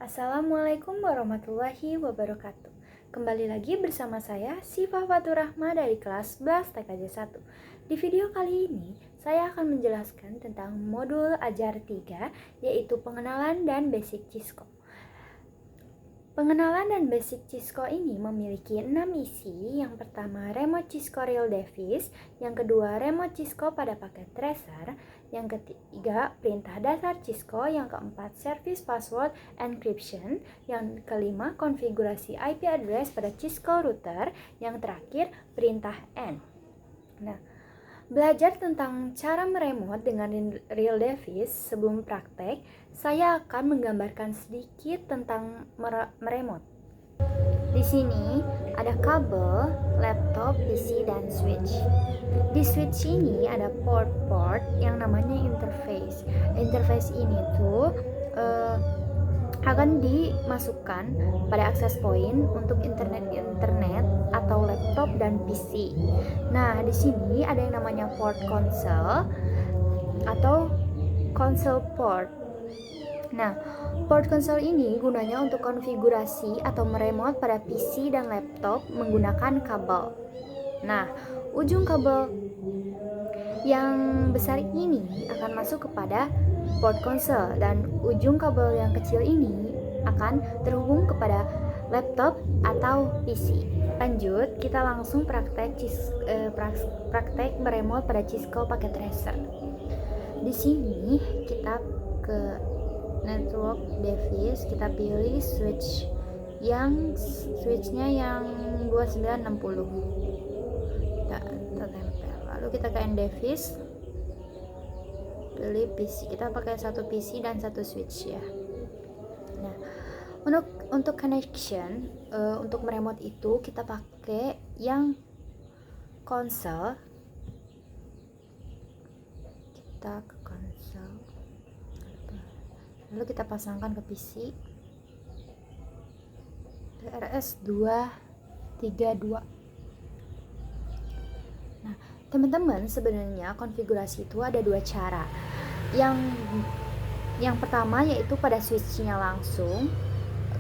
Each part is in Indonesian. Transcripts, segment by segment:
Assalamualaikum warahmatullahi wabarakatuh. Kembali lagi bersama saya Syifa Fatur Rahma dari kelas 11 TKJ 1. Di video kali ini saya akan menjelaskan tentang modul ajar 3, yaitu pengenalan dan basic Cisco. Pengenalan dan basic Cisco ini memiliki 6 isi. Yang pertama, remote Cisco Real Device. Yang kedua, remote Cisco pada paket tracer. Yang ketiga, perintah dasar Cisco. Yang keempat, service password encryption. Yang kelima, konfigurasi IP address pada Cisco router. Yang terakhir, perintah N. Nah, belajar tentang cara meremote dengan real device. Sebelum praktek, saya akan menggambarkan sedikit tentang meremote. Di sini ada kabel, laptop, PC, dan switch. Di switch ini ada port yang namanya interface. Interface ini tuh akan dimasukkan pada access point untuk internet atau laptop dan PC. Nah, di sini ada yang namanya port console atau console port. Nah, port console ini gunanya untuk konfigurasi atau meremote pada PC dan laptop menggunakan kabel. Nah, ujung kabel yang besar ini akan masuk kepada port console dan ujung kabel yang kecil ini akan terhubung kepada laptop atau PC. Lanjut, kita langsung praktek meremote pada Cisco paket tracer. Di sini kita ke network device, kita pilih switchnya yang 2960. Kita tempel. Lalu kita ke end device, pilih PC. Kita pakai satu PC dan satu switch ya. Nah, untuk connection, untuk meremote itu kita pakai yang console. Kita ke console, lalu kita pasangkan ke PC RS232. Nah, teman-teman, sebenarnya konfigurasi itu ada dua cara. Yang pertama yaitu pada switchnya langsung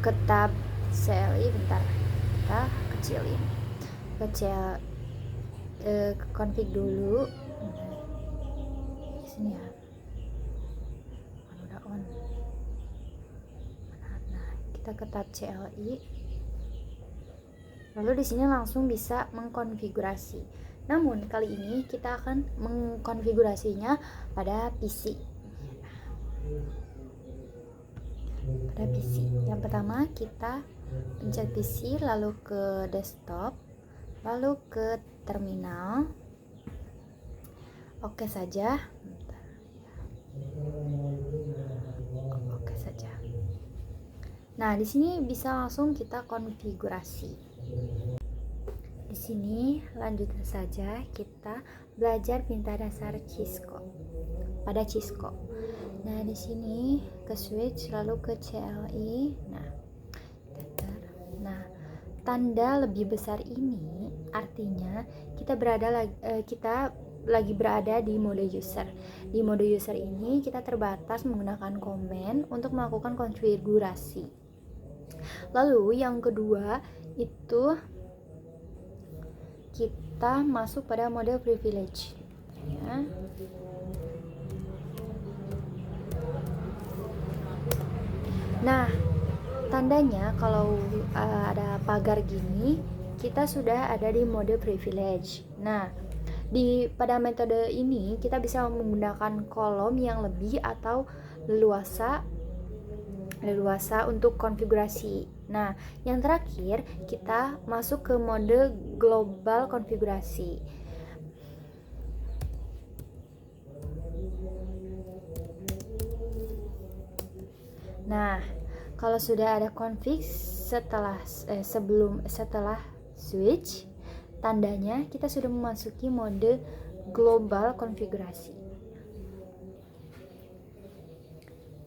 ke tab CLI. Bentar, kita kecilin, config dulu. Sini ya, udah on. Nah, kita ke tab CLI, lalu di sini langsung bisa mengkonfigurasi. Namun kali ini kita akan mengkonfigurasinya pada PC. Pada PC, yang pertama kita pencet PC, lalu ke desktop, lalu ke terminal. Oke saja. Oke saja. Nah, di sini bisa langsung kita konfigurasi. Di sini lanjut saja kita belajar perintah dasar Cisco pada Cisco. Nah, di sini ke switch, lalu ke CLI. Nah, tanda lebih besar ini artinya kita lagi berada di mode user. Di mode user ini kita terbatas menggunakan komen untuk melakukan konfigurasi. Lalu yang kedua itu kita masuk pada mode privilege ya. Nah, tandanya kalau ada pagar gini, kita sudah ada di mode privilege. Nah, pada metode ini kita bisa menggunakan kolom yang lebih atau leluasa untuk konfigurasi. Nah, yang terakhir kita masuk ke mode global konfigurasi. Nah, kalau sudah ada config setelah switch, tandanya kita sudah memasuki mode global konfigurasi.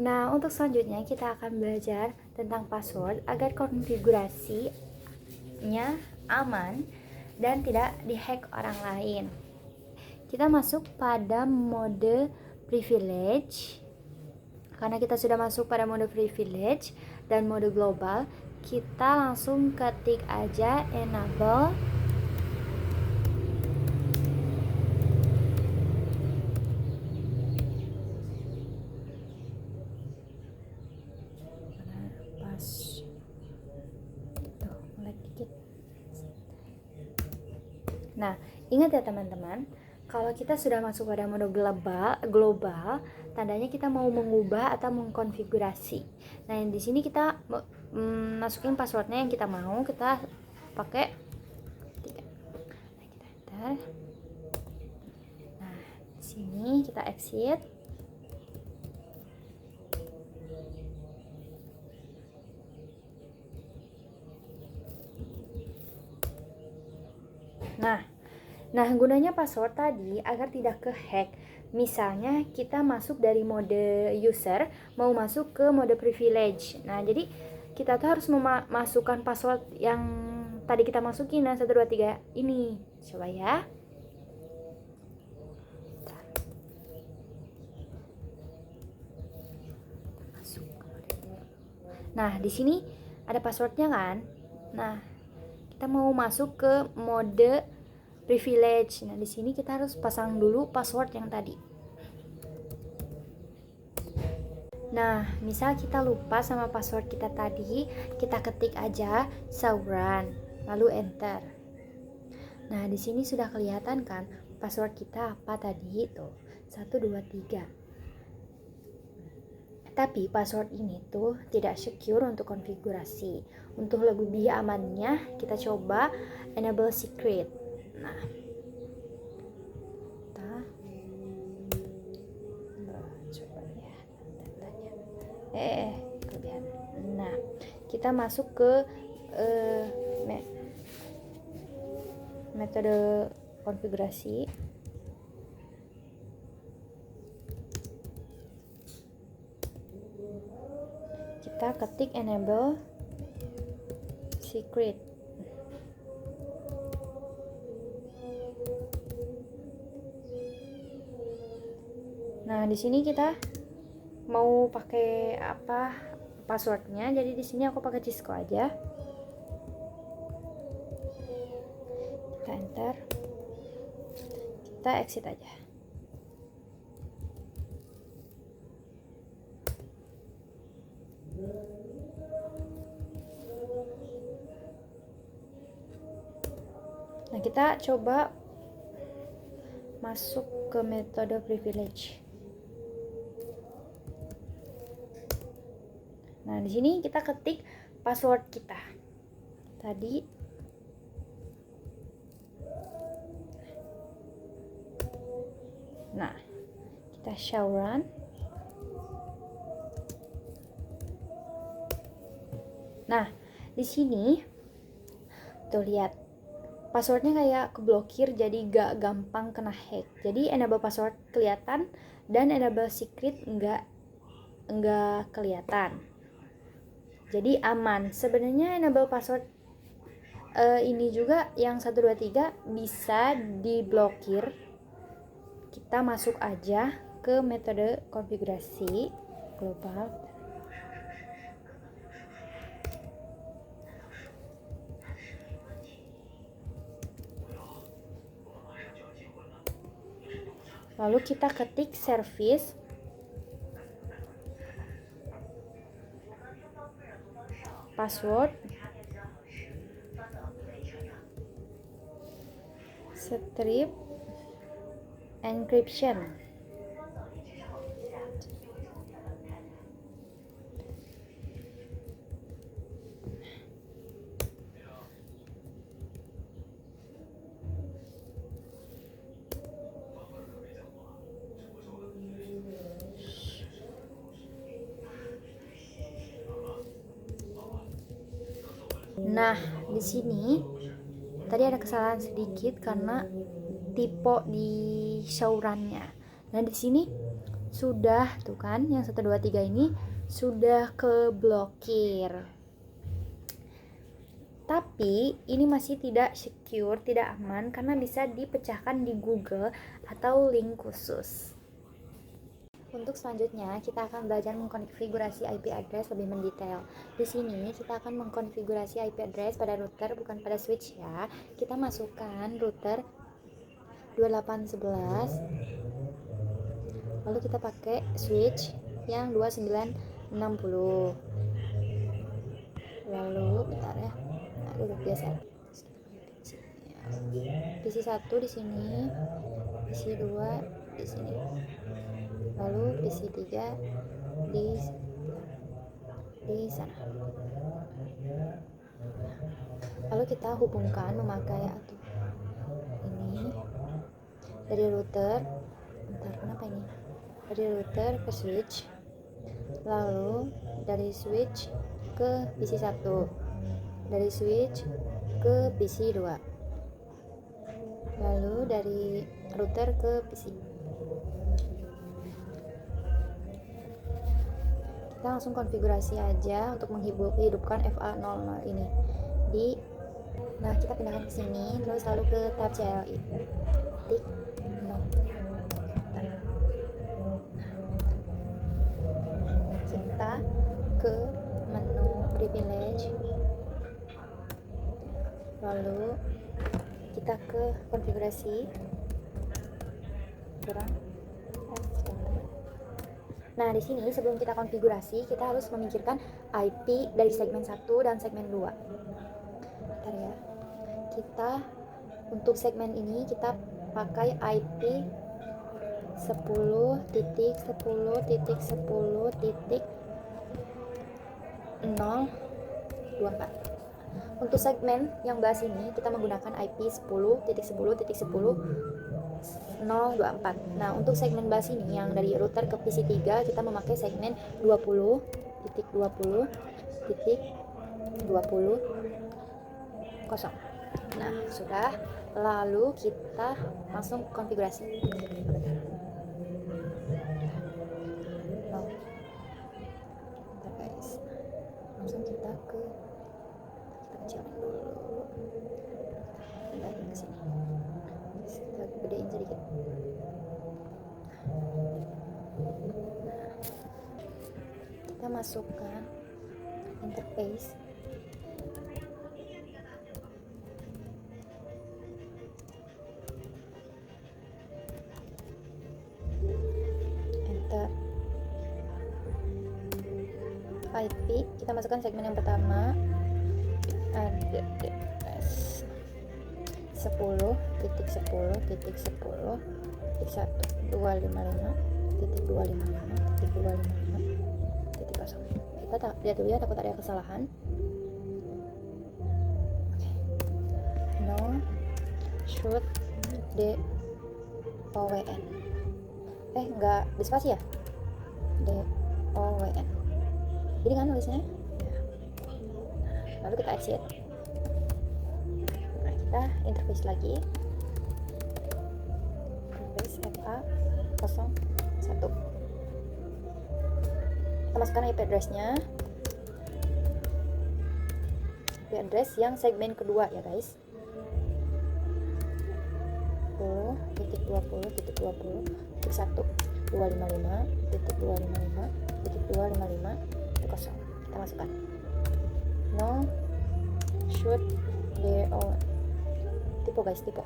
Nah, untuk selanjutnya kita akan belajar tentang password agar konfigurasinya aman dan tidak dihack orang lain. Kita masuk pada mode privilege. Karena kita sudah masuk pada mode privilege, dan mode global, kita langsung ketik aja enable Nah, ingat ya teman-teman, kalau kita sudah masuk pada mode global, tandanya kita mau mengubah atau mengkonfigurasi. Nah, di sini kita masukin passwordnya yang kita mau, kita pakai 3. Nah, kita enter. Nah, di sini kita exit. Nah, gunanya password tadi agar tidak ke-hack. Misalnya kita masuk dari mode user mau masuk ke mode privilege. Nah, jadi kita tuh harus memasukkan password yang tadi kita masukin, nah 1 2 3 ini. Coba ya. Nah, di sini ada passwordnya kan? Nah, kita mau masuk ke mode privilege. Nah, di sini kita harus pasang dulu password yang tadi. Nah, misal kita lupa sama password kita tadi, kita ketik aja Sauran, lalu enter. Nah, di sini sudah kelihatan kan password kita apa tadi itu? 1 2 3. Tapi password ini tuh tidak secure untuk konfigurasi. Untuk lebih amannya, kita coba enable secret. Nah, kita coba ya kelebihan. Nah, kita masuk ke metode konfigurasi. Kita ketik enable secret. Nah, di sini kita mau pakai apa passwordnya, jadi di sini aku pakai Cisco aja. Kita enter, kita exit aja. Nah, kita coba masuk ke metode privilege. Nah, di sini kita ketik password kita tadi. Nah, kita show run. Nah, di sini tuh lihat passwordnya kayak keblokir, jadi gak gampang kena hack. Jadi enable password kelihatan dan enable secret enggak kelihatan. Jadi aman. Sebenarnya enable password ini juga yang 1 2 3 bisa diblokir. Kita masuk aja ke metode konfigurasi global. Lalu kita ketik service, password, strip, encryption. Nah, di sini tadi ada kesalahan sedikit karena tipe di showrunnya. Nah, di sini sudah tuh kan yang 1 2 3 ini sudah keblokir. Tapi ini masih tidak secure, tidak aman karena bisa dipecahkan di Google atau link khusus. Untuk selanjutnya, kita akan belajar mengkonfigurasi IP address lebih mendetail. Di sini, kita akan mengkonfigurasi IP address pada router, bukan pada switch ya. Kita masukkan router 2811, lalu kita pakai switch yang 2960. Lalu, bentar ya. Nah, duduk biasa. PC 1 di sini, PC 2 di sini. Lalu PC 3 di sana. Lalu kita hubungkan memakai ini dari router. Bentar, kenapa ini? Dari router ke switch. Lalu dari switch ke PC 1. Dari switch ke PC 2. Lalu dari router ke PC. Kita langsung konfigurasi aja untuk menghidupkan FA00 ini. Nah, kita pindahkan ke sini, terus lalu ke tab CLI. Tik no. Kita ke menu privilege. Lalu kita ke konfigurasi. Nah, di sini sebelum kita konfigurasi, kita harus memikirkan IP dari segmen 1 dan segmen 2. Bentar ya. Kita untuk segmen ini kita pakai IP 10.10.10.024. Untuk segmen yang bahas ini kita menggunakan IP 10.10.10.024. Nah, untuk segmen bahas ini yang dari router ke PC 3 kita memakai segmen 20.20.20.0. Nah, sudah. Lalu kita langsung konfigurasi. Bentar guys. Langsung kita kecilin dulu. Pindahin ke sini. Kita gedein sedikit. Kita masukkan interface. Enter. IP kita masukkan segmen yang pertama. Ada 10.10.10.1.255.255.255.0. Kita lihat dulu ya, takut ada kesalahan. No should DOWN. Enggak dispasi ya? DOWN. Ini kan nulisnya. Lalu kita exit. Nah, kita interface lagi. Interface FA01. Kita masukkan IP address-nya. IP address yang segmen kedua ya guys. 10.20.1.255.255.255.0. Kita masukkan. No should DOWN. Tipe guys, tipe.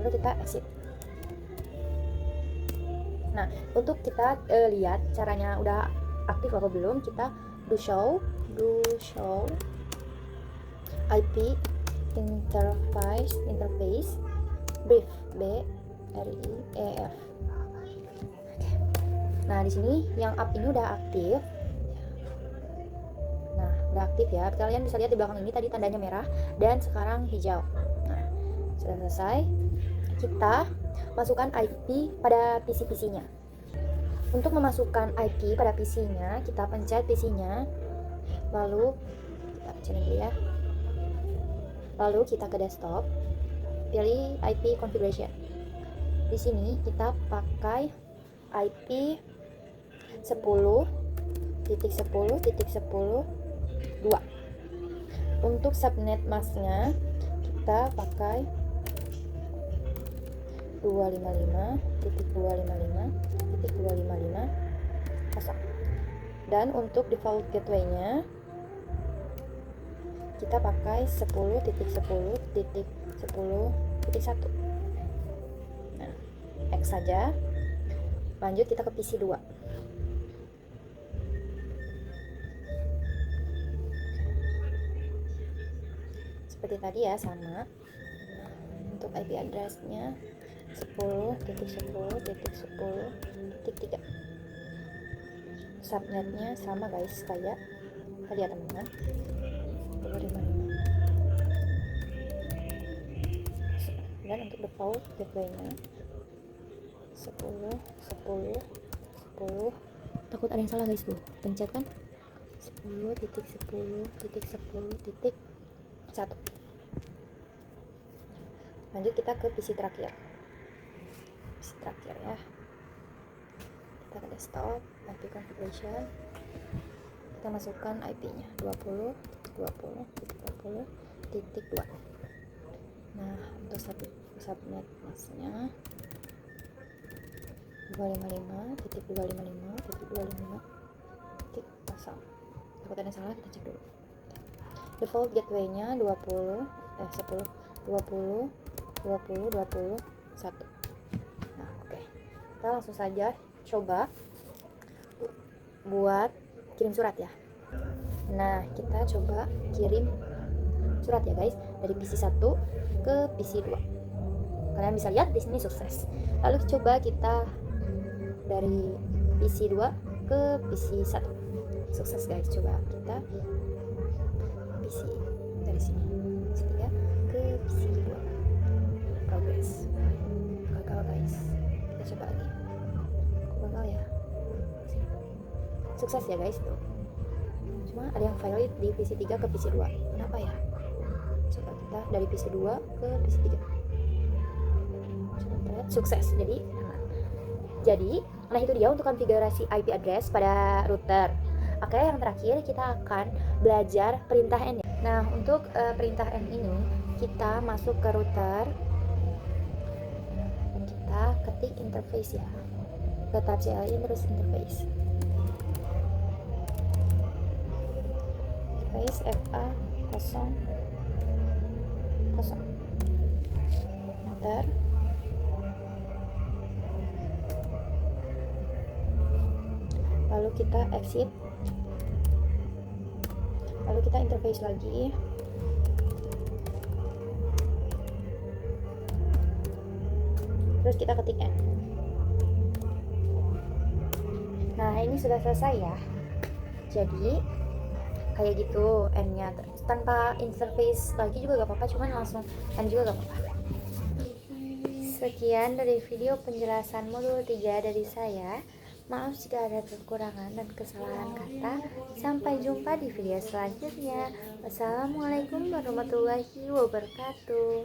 Lalu kita exit. Nah, untuk kita lihat caranya udah aktif atau belum, kita do show IP interface brief BRIEF. Nah, di sini yang up ini udah aktif. Nah, udah aktif ya. Kalian bisa lihat di belakang ini tadi tandanya merah dan sekarang hijau. Nah, sudah selesai. Kita masukkan IP pada PC-nya. Untuk memasukkan IP pada PC-nya, kita pencet PC-nya. Lalu kita pencet dulu ya. Lalu kita ke desktop. Pilih IP configuration. Di sini kita pakai IP 10.10.10.2. Untuk subnet masknya kita pakai 255, kosong. Dan untuk default gateway-nya kita pakai 10.10.10.1. Nah, X saja. Lanjut kita ke PC 2. Seperti tadi ya, sama. Untuk IP address-nya 10.10.10.3. Subnetnya sama guys, kayak tadi ya teman-teman. 255. Dan untuk default gateway-nya 10. Takut ada yang salah guys, Bu. Pencet kan 10.10.10.1. Lanjut kita ke PC terakhir. Ya. Kita ke desktop, IP configuration. Kita masukkan IP-nya 20.20.20.2. Nah, untuk subnet masnya 255.255.255.0. Takut ada salah, kita cek dulu. Default gateway-nya 10, 20, 21. Nah, oke. Kita langsung saja coba buat kirim surat ya. Nah, kita coba kirim surat ya guys, dari PC 1 ke PC 2. Kalian bisa lihat di sini sukses. Lalu coba kita dari PC 2 ke PC 1. Sukses guys. Coba kita PC dari sini. PC 3 ke PC 2. Progress. Gagal guys. Kita coba lagi. Kok gagal ya? Sukses ya guys tuh. Cuma ada yang valid di PC 3 ke PC 2. Kenapa ya? Coba kita dari PC 2 ke PC 3. Coba sukses. Jadi, nah itu dia untuk konfigurasi IP address pada router. Oke, yang terakhir kita akan belajar perintah N. Nah, untuk perintah N ini kita masuk ke router dan kita ketik interface ya. Ke tab CLI terus interface. Interface FA 0 enter. Lalu kita exit, lalu kita interface lagi, terus kita ketik N. Nah, ini sudah selesai ya. Jadi kayak gitu N-nya, tanpa interface lagi juga gak apa-apa, cuman langsung N juga gak apa-apa. Sekian dari video penjelasan modul 3 dari saya. Maaf jika ada kekurangan dan kesalahan kata. Sampai jumpa di video selanjutnya. Wassalamualaikum warahmatullahi wabarakatuh.